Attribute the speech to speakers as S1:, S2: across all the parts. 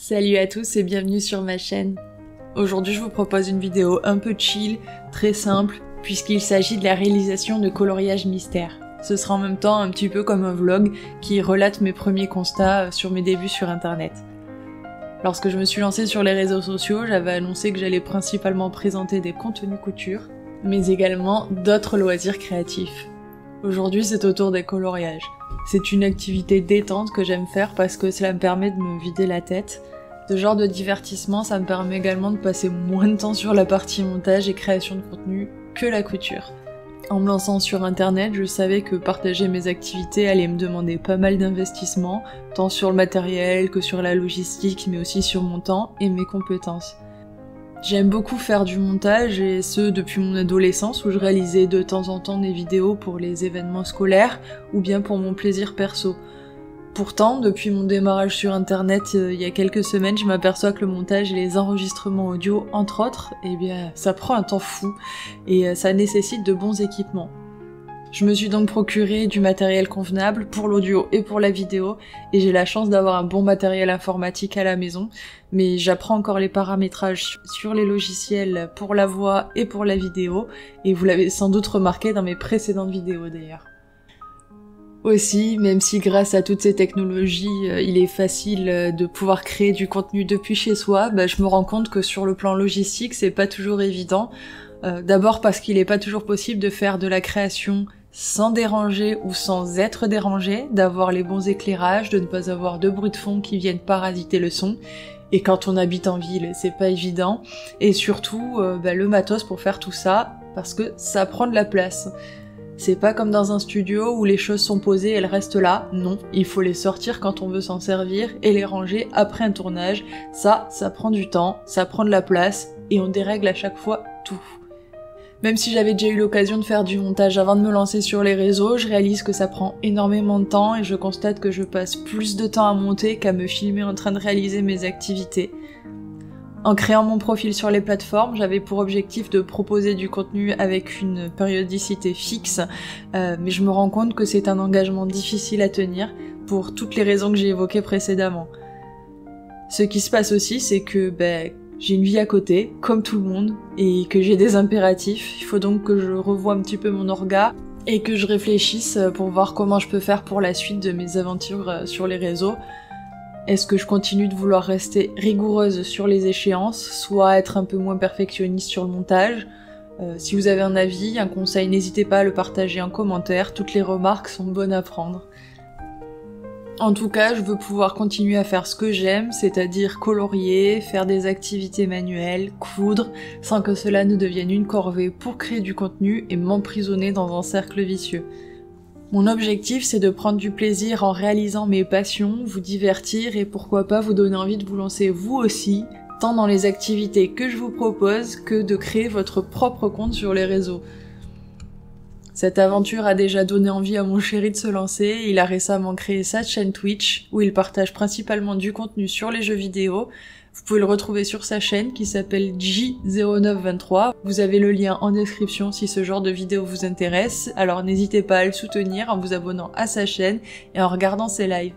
S1: Salut à tous et bienvenue sur ma chaîne. Aujourd'hui je vous propose une vidéo un peu chill, très simple, puisqu'il s'agit de la réalisation de coloriage mystère. Ce sera en même temps un petit peu comme un vlog qui relate mes premiers constats sur mes débuts sur internet. Lorsque je me suis lancée sur les réseaux sociaux, j'avais annoncé que j'allais principalement présenter des contenus couture, mais également d'autres loisirs créatifs. Aujourd'hui c'est au tour des coloriages. C'est une activité détente que j'aime faire parce que cela me permet de me vider la tête. Ce genre de divertissement, ça me permet également de passer moins de temps sur la partie montage et création de contenu que la couture. En me lançant sur internet, je savais que partager mes activités allait me demander pas mal d'investissement, tant sur le matériel que sur la logistique, mais aussi sur mon temps et mes compétences. J'aime beaucoup faire du montage, et ce depuis mon adolescence où je réalisais de temps en temps des vidéos pour les événements scolaires ou bien pour mon plaisir perso. Pourtant, depuis mon démarrage sur internet il y a quelques semaines, je m'aperçois que le montage et les enregistrements audio, entre autres, ça prend un temps fou et ça nécessite de bons équipements. Je me suis donc procuré du matériel convenable pour l'audio et pour la vidéo, et j'ai la chance d'avoir un bon matériel informatique à la maison, mais j'apprends encore les paramétrages sur les logiciels pour la voix et pour la vidéo, et vous l'avez sans doute remarqué dans mes précédentes vidéos d'ailleurs. Aussi, même si grâce à toutes ces technologies, il est facile de pouvoir créer du contenu depuis chez soi, je me rends compte que sur le plan logistique, c'est pas toujours évident. D'abord parce qu'il est pas toujours possible de faire de la création sans déranger ou sans être dérangé, d'avoir les bons éclairages, de ne pas avoir de bruit de fond qui viennent parasiter le son. Et quand on habite en ville, c'est pas évident. Et surtout, le matos pour faire tout ça, parce que ça prend de la place. C'est pas comme dans un studio où les choses sont posées et elles restent là, non, il faut les sortir quand on veut s'en servir et les ranger après un tournage. Ça prend du temps, ça prend de la place et on dérègle à chaque fois tout. Même si j'avais déjà eu l'occasion de faire du montage avant de me lancer sur les réseaux, je réalise que ça prend énormément de temps et je constate que je passe plus de temps à monter qu'à me filmer en train de réaliser mes activités. En créant mon profil sur les plateformes, j'avais pour objectif de proposer du contenu avec une périodicité fixe, mais je me rends compte que c'est un engagement difficile à tenir pour toutes les raisons que j'ai évoquées précédemment. Ce qui se passe aussi, c'est que j'ai une vie à côté, comme tout le monde, et que j'ai des impératifs. Il faut donc que je revoie un petit peu mon orga et que je réfléchisse pour voir comment je peux faire pour la suite de mes aventures sur les réseaux. Est-ce que je continue de vouloir rester rigoureuse sur les échéances, soit être un peu moins perfectionniste sur le montage? Si vous avez un avis, un conseil, n'hésitez pas à le partager en commentaire, toutes les remarques sont bonnes à prendre. En tout cas, je veux pouvoir continuer à faire ce que j'aime, c'est-à-dire colorier, faire des activités manuelles, coudre, sans que cela ne devienne une corvée pour créer du contenu et m'emprisonner dans un cercle vicieux. Mon objectif, c'est de prendre du plaisir en réalisant mes passions, vous divertir et pourquoi pas vous donner envie de vous lancer vous aussi, tant dans les activités que je vous propose que de créer votre propre compte sur les réseaux. Cette aventure a déjà donné envie à mon chéri de se lancer, il a récemment créé sa chaîne Twitch, où il partage principalement du contenu sur les jeux vidéo. Vous pouvez le retrouver sur sa chaîne qui s'appelle J0923. Vous avez le lien en description si ce genre de vidéo vous intéresse, alors n'hésitez pas à le soutenir en vous abonnant à sa chaîne et en regardant ses lives.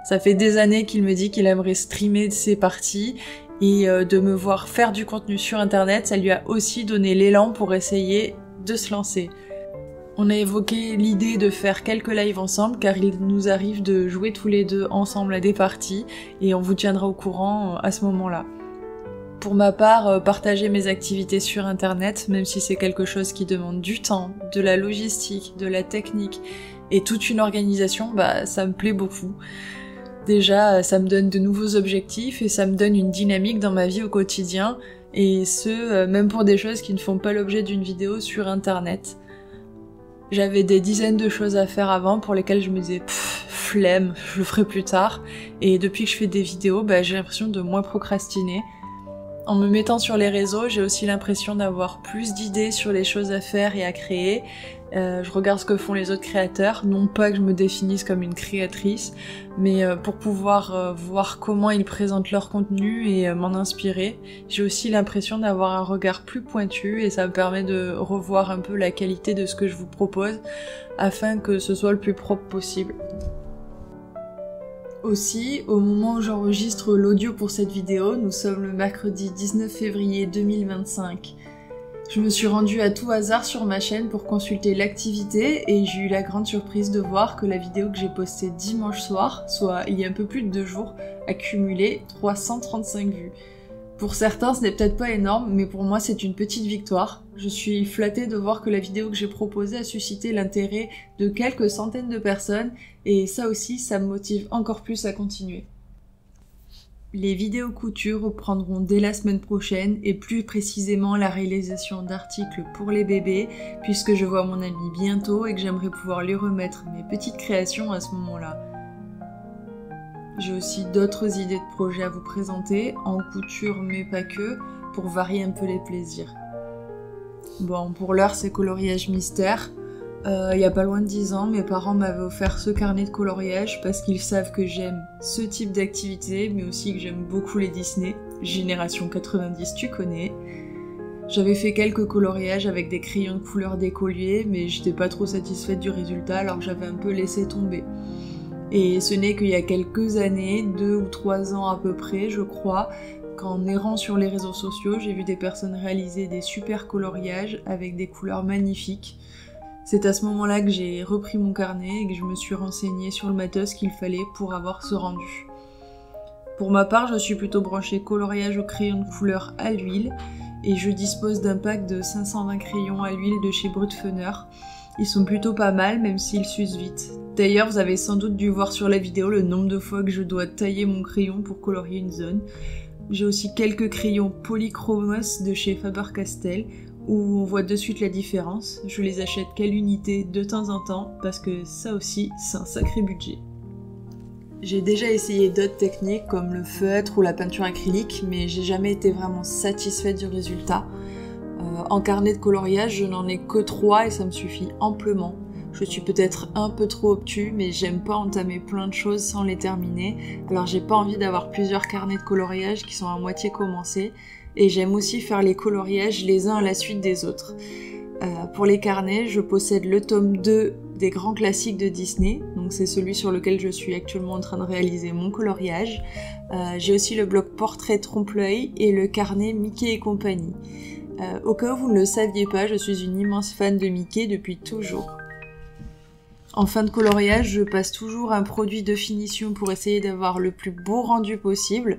S1: Ça fait des années qu'il me dit qu'il aimerait streamer de ses parties, et de me voir faire du contenu sur internet, ça lui a aussi donné l'élan pour essayer de se lancer. On a évoqué l'idée de faire quelques lives ensemble car il nous arrive de jouer tous les deux ensemble à des parties et on vous tiendra au courant à ce moment-là. Pour ma part, partager mes activités sur internet, même si c'est quelque chose qui demande du temps, de la logistique, de la technique et toute une organisation, ça me plaît beaucoup. Déjà, ça me donne de nouveaux objectifs et ça me donne une dynamique dans ma vie au quotidien, et ce, même pour des choses qui ne font pas l'objet d'une vidéo sur internet. J'avais des dizaines de choses à faire avant pour lesquelles je me disais flemme, je le ferai plus tard. Et depuis que je fais des vidéos, j'ai l'impression de moins procrastiner. En me mettant sur les réseaux, j'ai aussi l'impression d'avoir plus d'idées sur les choses à faire et à créer. Je regarde ce que font les autres créateurs, non pas que je me définisse comme une créatrice, mais pour pouvoir voir comment ils présentent leur contenu et m'en inspirer. J'ai aussi l'impression d'avoir un regard plus pointu et ça me permet de revoir un peu la qualité de ce que je vous propose afin que ce soit le plus propre possible. Aussi, au moment où j'enregistre l'audio pour cette vidéo, nous sommes le mercredi 19 février 2025. Je me suis rendue à tout hasard sur ma chaîne pour consulter l'activité et j'ai eu la grande surprise de voir que la vidéo que j'ai postée dimanche soir, soit il y a un peu plus de 2 jours, a cumulé 335 vues. Pour certains, ce n'est peut-être pas énorme, mais pour moi, c'est une petite victoire. Je suis flattée de voir que la vidéo que j'ai proposée a suscité l'intérêt de quelques centaines de personnes, et ça aussi, ça me motive encore plus à continuer. Les vidéos couture reprendront dès la semaine prochaine, et plus précisément la réalisation d'articles pour les bébés, puisque je vois mon ami bientôt et que j'aimerais pouvoir lui remettre mes petites créations à ce moment-là. J'ai aussi d'autres idées de projets à vous présenter, en couture mais pas que, pour varier un peu les plaisirs. Bon, pour l'heure c'est coloriage mystère. Il y a pas loin de 10 ans, mes parents m'avaient offert ce carnet de coloriage parce qu'ils savent que j'aime ce type d'activité, mais aussi que j'aime beaucoup les Disney. Génération 90, tu connais. J'avais fait quelques coloriages avec des crayons de couleur d'écolier, mais j'étais pas trop satisfaite du résultat, alors j'avais un peu laissé tomber. Et ce n'est qu'il y a quelques années, 2 ou 3 ans à peu près, je crois, qu'en errant sur les réseaux sociaux, j'ai vu des personnes réaliser des super coloriages avec des couleurs magnifiques. C'est à ce moment-là que j'ai repris mon carnet et que je me suis renseignée sur le matos qu'il fallait pour avoir ce rendu. Pour ma part, je suis plutôt branchée coloriage au crayon de couleur à l'huile et je dispose d'un pack de 520 crayons à l'huile de chez Brutfunner. Ils sont plutôt pas mal, même s'ils s'usent vite. D'ailleurs, vous avez sans doute dû voir sur la vidéo le nombre de fois que je dois tailler mon crayon pour colorier une zone. J'ai aussi quelques crayons Polychromos de chez Faber-Castell, où on voit de suite la différence. Je les achète qu'à l'unité de temps en temps, parce que ça aussi, c'est un sacré budget. J'ai déjà essayé d'autres techniques comme le feutre ou la peinture acrylique, mais j'ai jamais été vraiment satisfaite du résultat. En carnet de coloriage, je n'en ai que 3 et ça me suffit amplement. Je suis peut-être un peu trop obtus, mais j'aime pas entamer plein de choses sans les terminer, alors j'ai pas envie d'avoir plusieurs carnets de coloriage qui sont à moitié commencés, et j'aime aussi faire les coloriages les uns à la suite des autres. Pour les carnets, je possède le tome 2 des grands classiques de Disney, donc c'est celui sur lequel je suis actuellement en train de réaliser mon coloriage. J'ai aussi le bloc portrait trompe-l'œil et le carnet Mickey et compagnie. Au cas où vous ne le saviez pas, je suis une immense fan de Mickey depuis toujours. En fin de coloriage, je passe toujours un produit de finition pour essayer d'avoir le plus beau rendu possible.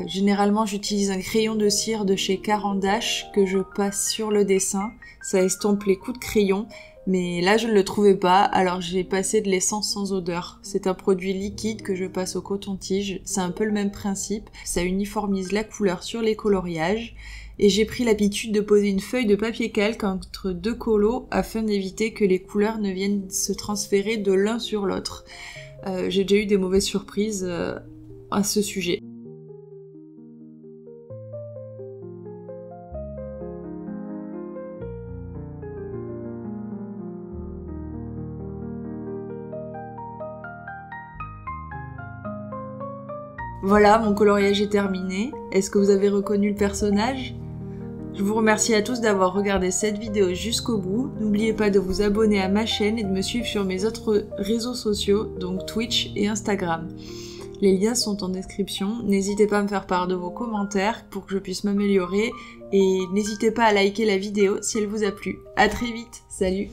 S1: Généralement, j'utilise un crayon de cire de chez Caran d'Ache que je passe sur le dessin. Ça estompe les coups de crayon, mais là je ne le trouvais pas, alors j'ai passé de l'essence sans odeur. C'est un produit liquide que je passe au coton-tige. C'est un peu le même principe, ça uniformise la couleur sur les coloriages. Et j'ai pris l'habitude de poser une feuille de papier calque entre 2 colos afin d'éviter que les couleurs ne viennent se transférer de l'un sur l'autre. J'ai déjà eu des mauvaises surprises à ce sujet. Voilà, mon coloriage est terminé. Est-ce que vous avez reconnu le personnage ? Je vous remercie à tous d'avoir regardé cette vidéo jusqu'au bout. N'oubliez pas de vous abonner à ma chaîne et de me suivre sur mes autres réseaux sociaux, donc Twitch et Instagram. Les liens sont en description. N'hésitez pas à me faire part de vos commentaires pour que je puisse m'améliorer et n'hésitez pas à liker la vidéo si elle vous a plu. À très vite, salut!